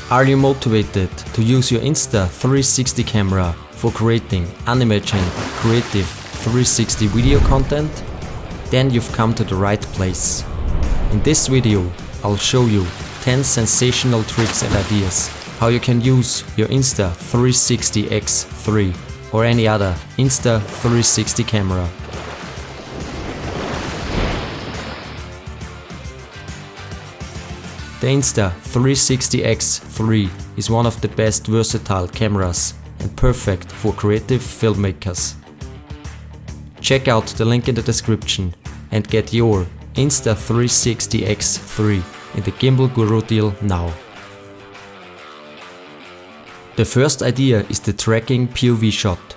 Are you motivated to use your Insta360 camera for creating unimagined, creative 360 video content? Then you've come to the right place. In this video, I'll show you 10 sensational tricks and ideas how you can use your Insta360 X3 or any other Insta360 camera. The Insta360 X3 is one of the best versatile cameras and perfect for creative filmmakers. Check out the link in the description and get your Insta360 X3 in the Gimbal Guru deal now. The first idea is the tracking POV shot.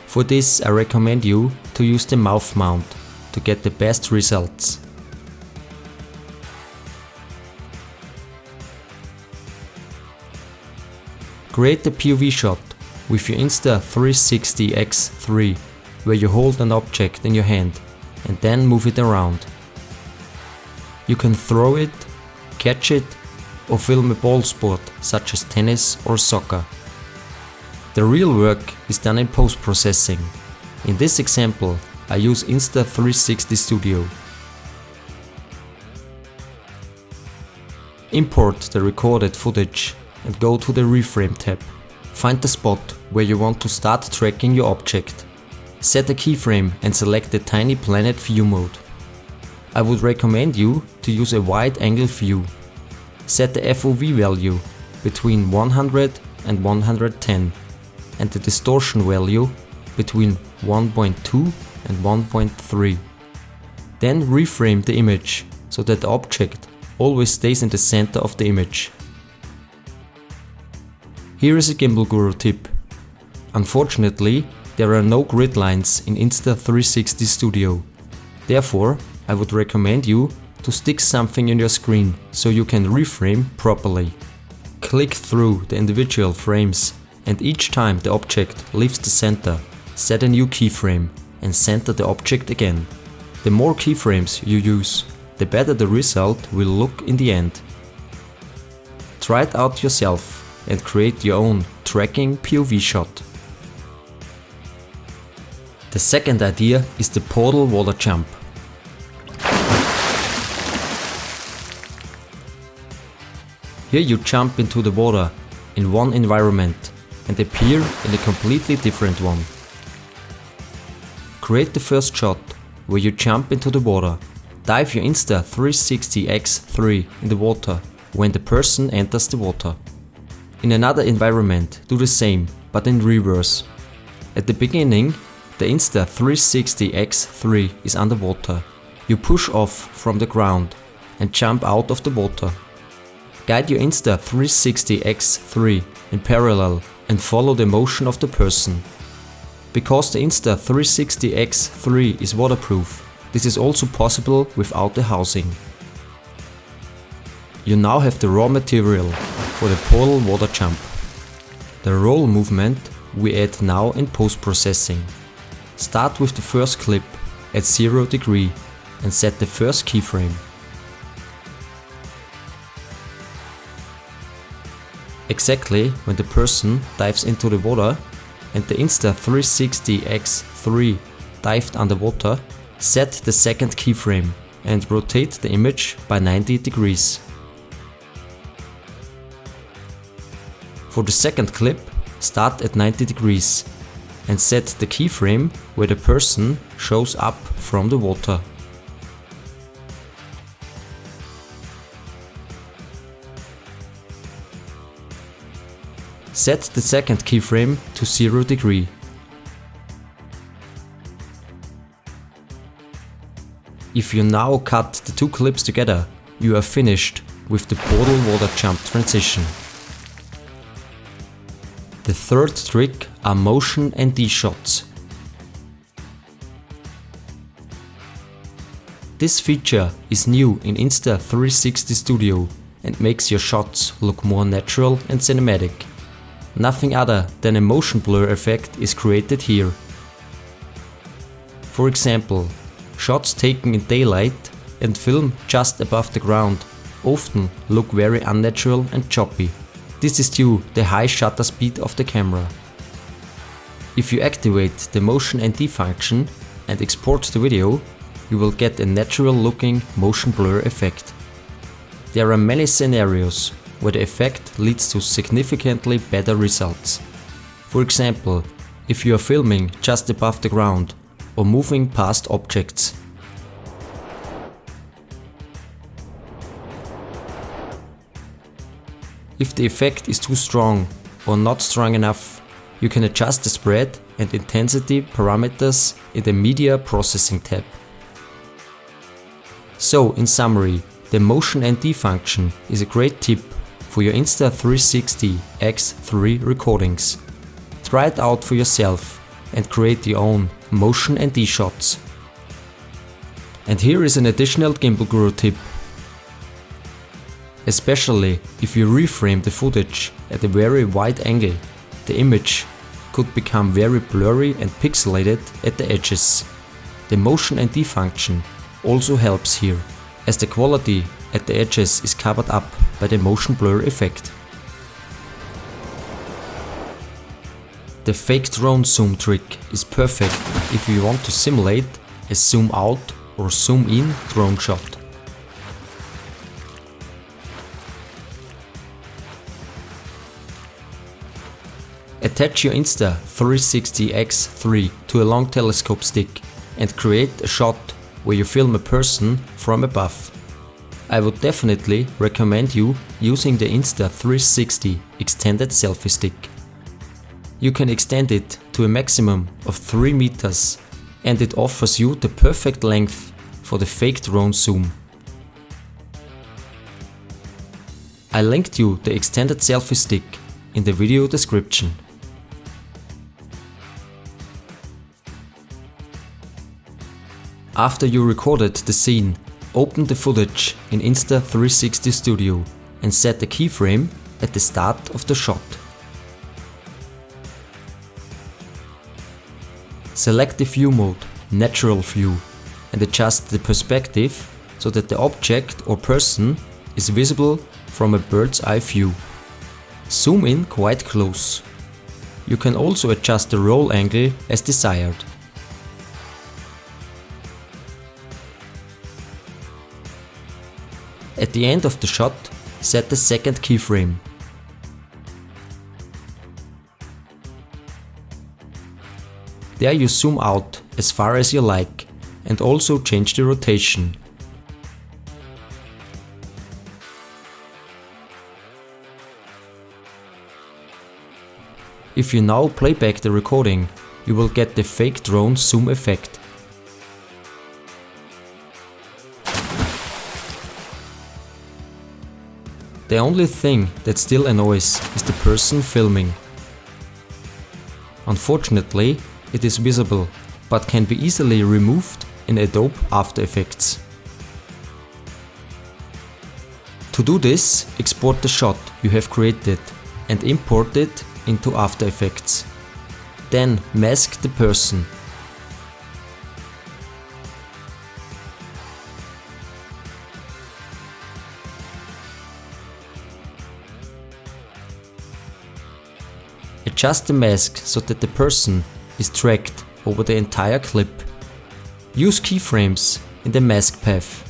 For this, I recommend you to use the mouth mount to get the best results. Create the POV shot with your Insta360 X3, where you hold an object in your hand and then move it around. You can throw it, catch it, or film a ball sport such as tennis or soccer. The real work is done in post-processing. In this example, I use Insta360 Studio. Import the recorded footage and go to the reframe tab. Find the spot where you want to start tracking your object. Set a keyframe and select the tiny planet view mode. I would recommend you to use a wide angle view. Set the FOV value between 100 and 110 and the distortion value between 1.2 and 1.3. Then reframe the image so that the object always stays in the center of the image. Here is a Gimbal Guru tip. Unfortunately, there are no grid lines in Insta360 Studio. Therefore, I would recommend you to stick something in your screen so you can reframe properly. Click through the individual frames and each time the object leaves the center, set a new keyframe and center the object again. The more keyframes you use, the better the result will look in the end. Try it out yourself and create your own tracking POV shot. The second idea is the portal water jump. Here you jump into the water in one environment and appear in a completely different one. Create the first shot where you jump into the water. Dive your Insta360 X3 in the water when the person enters the water. In another environment, do the same, but in reverse. At the beginning, the Insta360 X3 is underwater. You push off from the ground and jump out of the water. Guide your Insta360 X3 in parallel and follow the motion of the person. Because the Insta360 X3 is waterproof, this is also possible without the housing. You now have the raw material for the portal water jump. The roll movement we add now in post-processing. Start with the first clip at 0 degree and set the first keyframe. Exactly when the person dives into the water and the Insta360 X3 dived underwater, set the second keyframe and rotate the image by 90 degrees. For the second clip, start at 90 degrees and set the keyframe where the person shows up from the water. Set the second keyframe to 0 degree. If you now cut the two clips together, you are finished with the portal water jump transition. The third trick are motion and D-shots. This feature is new in Insta360 Studio and makes your shots look more natural and cinematic. Nothing other than a motion blur effect is created here. For example, shots taken in daylight and film just above the ground often look very unnatural and choppy. This is due to the high shutter speed of the camera. If you activate the motion ND function and export the video, you will get a natural looking motion blur effect. There are many scenarios where the effect leads to significantly better results. For example, if you are filming just above the ground or moving past objects. If the effect is too strong or not strong enough, you can adjust the spread and intensity parameters in the Media Processing tab. So, in summary, the Motion ND function is a great tip for your Insta360 X3 recordings. Try it out for yourself and create your own Motion ND shots. And here is an additional Gimbal Guru tip. Especially if you reframe the footage at a very wide angle, the image could become very blurry and pixelated at the edges. The Motion ND function also helps here, as the quality at the edges is covered up by the motion blur effect. The fake drone zoom trick is perfect if you want to simulate a zoom out or zoom in drone shot. Attach your Insta360 X3 to a long telescope stick and create a shot where you film a person from above. I would definitely recommend you using the Insta360 extended selfie stick. You can extend it to a maximum of 3 meters and it offers you the perfect length for the fake drone zoom. I linked you the extended selfie stick in the video description. After you recorded the scene, open the footage in Insta360 Studio and set the keyframe at the start of the shot. Select the view mode, Natural View, and adjust the perspective so that the object or person is visible from a bird's eye view. Zoom in quite close. You can also adjust the roll angle as desired. At the end of the shot, set the second keyframe. There you zoom out as far as you like and also change the rotation. If you now play back the recording, you will get the fake drone zoom effect. The only thing that still annoys is the person filming. Unfortunately, it is visible, but can be easily removed in Adobe After Effects. To do this, export the shot you have created and import it into After Effects. Then mask the person. Adjust the mask so that the person is dragged over the entire clip. Use keyframes in the mask path.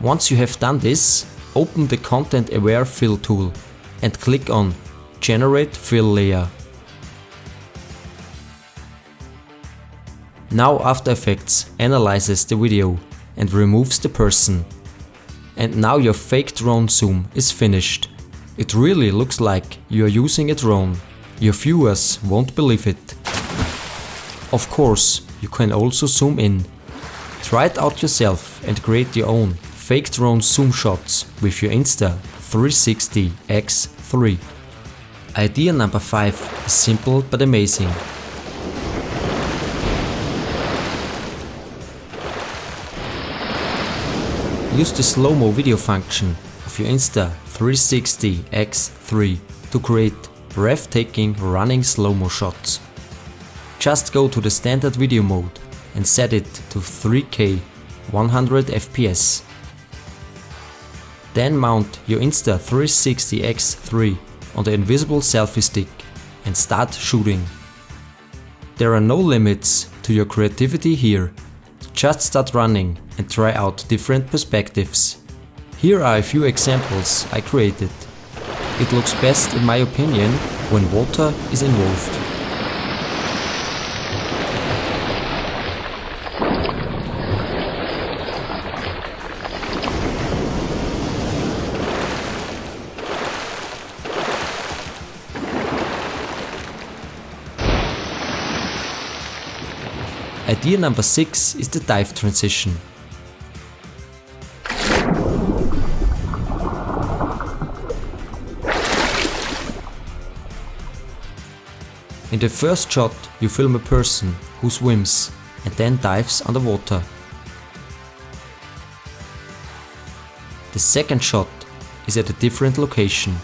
Once you have done this, open the Content Aware Fill tool and click on Generate Fill Layer. Now After Effects analyzes the video and removes the person. And now your fake drone zoom is finished. It really looks like you are using a drone. Your viewers won't believe it. Of course, you can also zoom in. Try it out yourself and create your own fake drone zoom shots with your Insta360 X3. Idea number 5 is simple but amazing. Use the SloMo video function of your Insta360 X3 to create breathtaking running slow-mo shots. Just go to the standard video mode and set it to 3K 100 FPS. Then mount your Insta360 X3 on the invisible selfie stick and start shooting. There are no limits to your creativity here. Just start running and try out different perspectives. Here are a few examples I created. It looks best in my opinion when water is involved. Idea number 6 is the dive transition. In the first shot you film a person who swims and then dives underwater. The second shot is at a different location.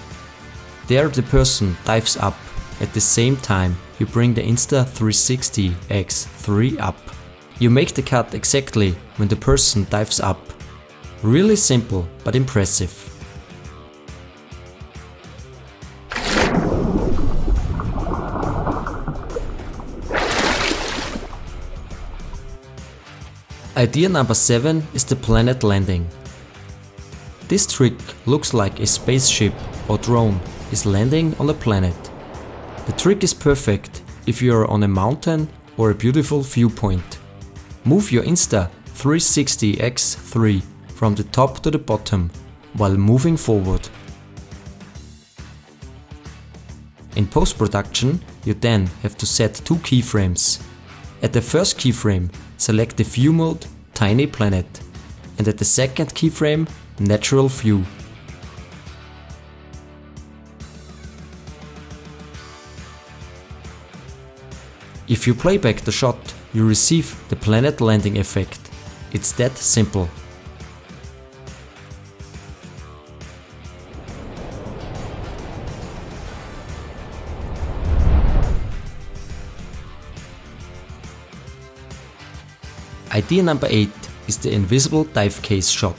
There the person dives up. At the same time you bring the Insta360 X3 up. You make the cut exactly when the person dives up. Really simple but impressive. Idea number 7 is the planet landing. This trick looks like a spaceship or drone is landing on a planet. The trick is perfect if you are on a mountain or a beautiful viewpoint. Move your Insta360 X3 from the top to the bottom while moving forward. In post-production you then have to set 2 keyframes. At the first keyframe select the view mode Tiny Planet and at the second keyframe Natural View. If you play back the shot, you receive the planet landing effect. It's that simple. Idea number 8 is the invisible dive case shot.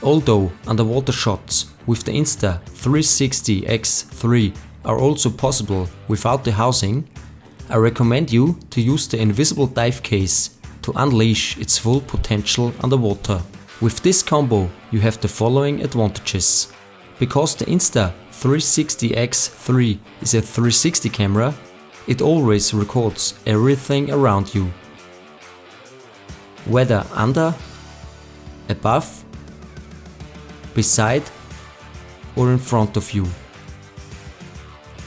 Although underwater shots with the Insta360 X3 are also possible without the housing, I recommend you to use the invisible dive case to unleash its full potential underwater. With this combo you have the following advantages. Because the Insta360 X3 is a 360 camera, it always records everything around you. Whether under, above, beside or in front of you.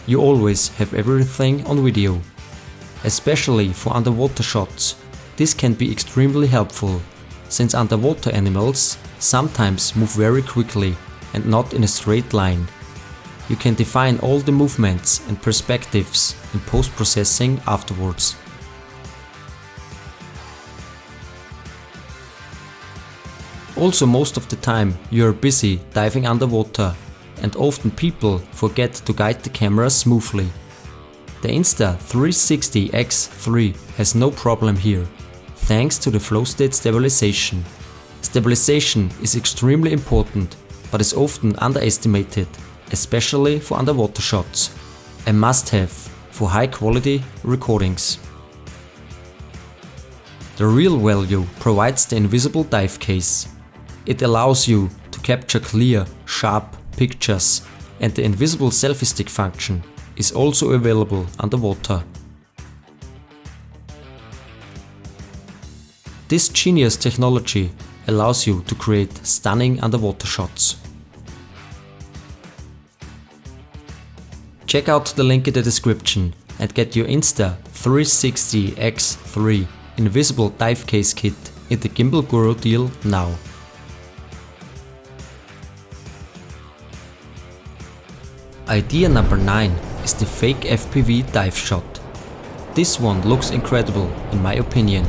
You always have everything on video. Especially for underwater shots, this can be extremely helpful, since underwater animals sometimes move very quickly and not in a straight line. You can define all the movements and perspectives in post-processing afterwards. Also, most of the time you are busy diving underwater and often people forget to guide the camera smoothly. The Insta360 X3 has no problem here, thanks to the flow state stabilization. Stabilization is extremely important, but is often underestimated, especially for underwater shots. A must-have for high-quality recordings. The real value provides the invisible dive case. It allows you to capture clear, sharp pictures, and the invisible selfie stick function is also available underwater. This genius technology allows you to create stunning underwater shots. Check out the link in the description and get your Insta360 X3 invisible dive case kit in the Gimbal Guru deal now. Idea number 9 is the fake FPV dive shot. This one looks incredible in my opinion.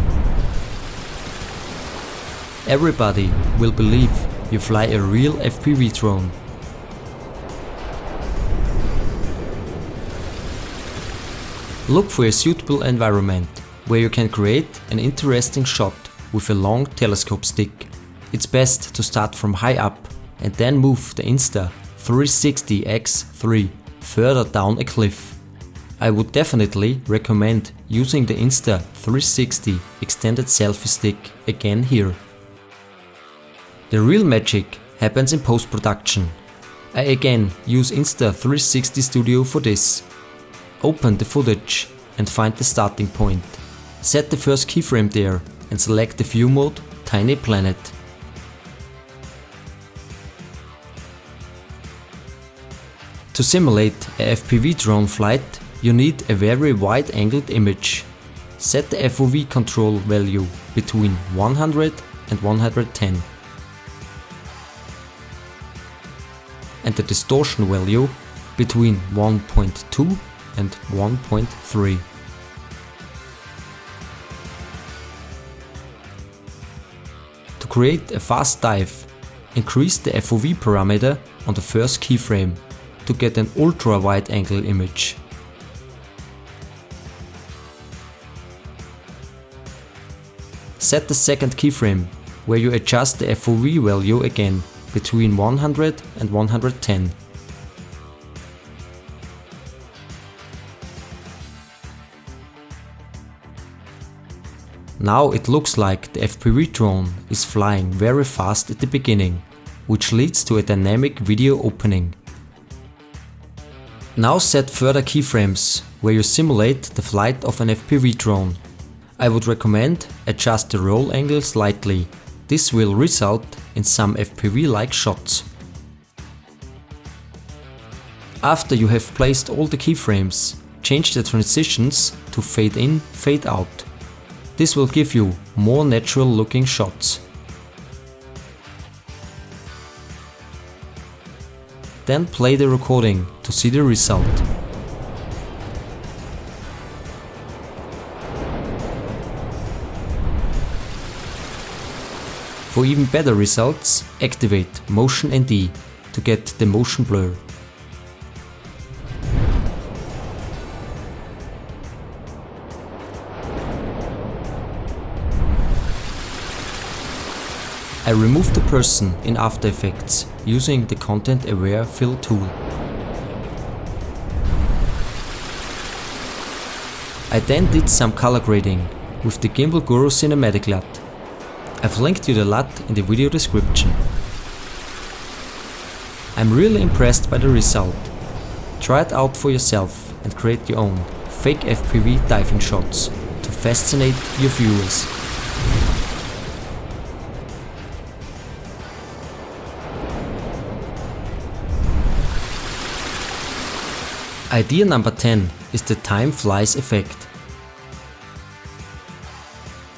Everybody will believe you fly a real FPV drone. Look for a suitable environment where you can create an interesting shot with a long telescope stick. It's best to start from high up and then move the Insta360 X3 further down a cliff. I would definitely recommend using the Insta360 extended selfie stick again here. The real magic happens in post-production. I again use Insta360 Studio for this. Open the footage and find the starting point. Set the first keyframe there and select the view mode Tiny Planet. To simulate a FPV drone flight, you need a very wide-angled image. Set the FOV control value between 100 and 110 and the distortion value between 1.2 and 1.3. To create a fast dive, increase the FOV parameter on the first keyframe to get an ultra wide angle image. Set the second keyframe, where you adjust the FOV value again between 100 and 110. Now it looks like the FPV drone is flying very fast at the beginning, which leads to a dynamic video opening. Now set further keyframes where you simulate the flight of an FPV drone. I would recommend adjust the roll angle slightly. This will result in some FPV-like shots. After you have placed all the keyframes, change the transitions to fade in, fade out. This will give you more natural looking shots. Then play the recording to see the result. For even better results, activate Motion ND to get the motion blur. I removed the person in After Effects using the Content Aware Fill tool. I then did some color grading with the Gimbal Guru Cinematic LUT. I've linked you the LUT in the video description. I'm really impressed by the result. Try it out for yourself and create your own fake FPV diving shots to fascinate your viewers. Idea number 10 is the time flies effect.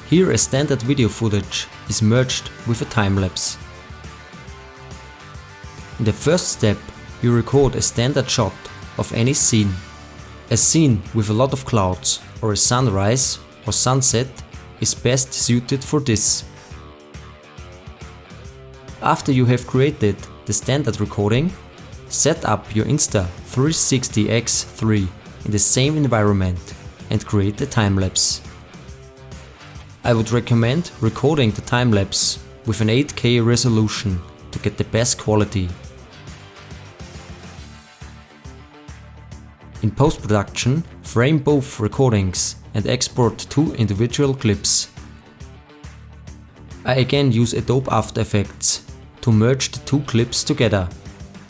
Here a standard video footage is merged with a time-lapse. In the first step, you record a standard shot of any scene. A scene with a lot of clouds or a sunrise or sunset is best suited for this. After you have created the standard recording, set up your Insta360 X3 in the same environment and create a time-lapse. I would recommend recording the time-lapse with an 8K resolution to get the best quality. In post-production, frame both recordings and export 2 individual clips. I again use Adobe After Effects to merge the 2 clips together.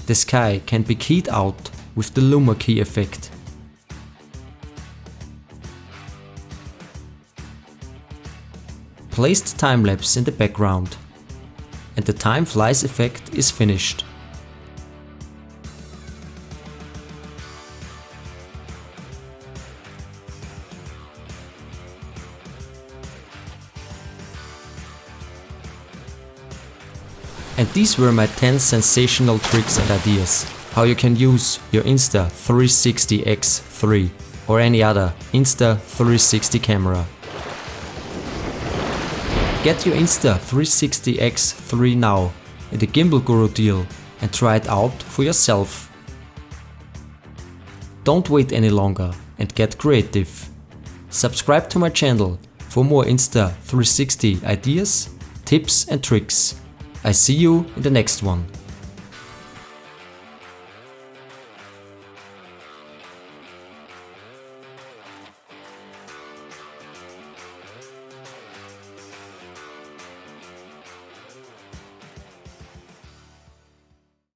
The sky can be keyed out with the Luma key effect. Place the time-lapse in the background and the time flies effect is finished. And these were my 10 sensational tricks and ideas how you can use your Insta360 X3 or any other Insta360 camera. Get your Insta360 X3 now in the Gimbal Guru deal and try it out for yourself. Don't wait any longer and get creative. Subscribe to my channel for more Insta360 ideas, tips and tricks. I see you in the next one.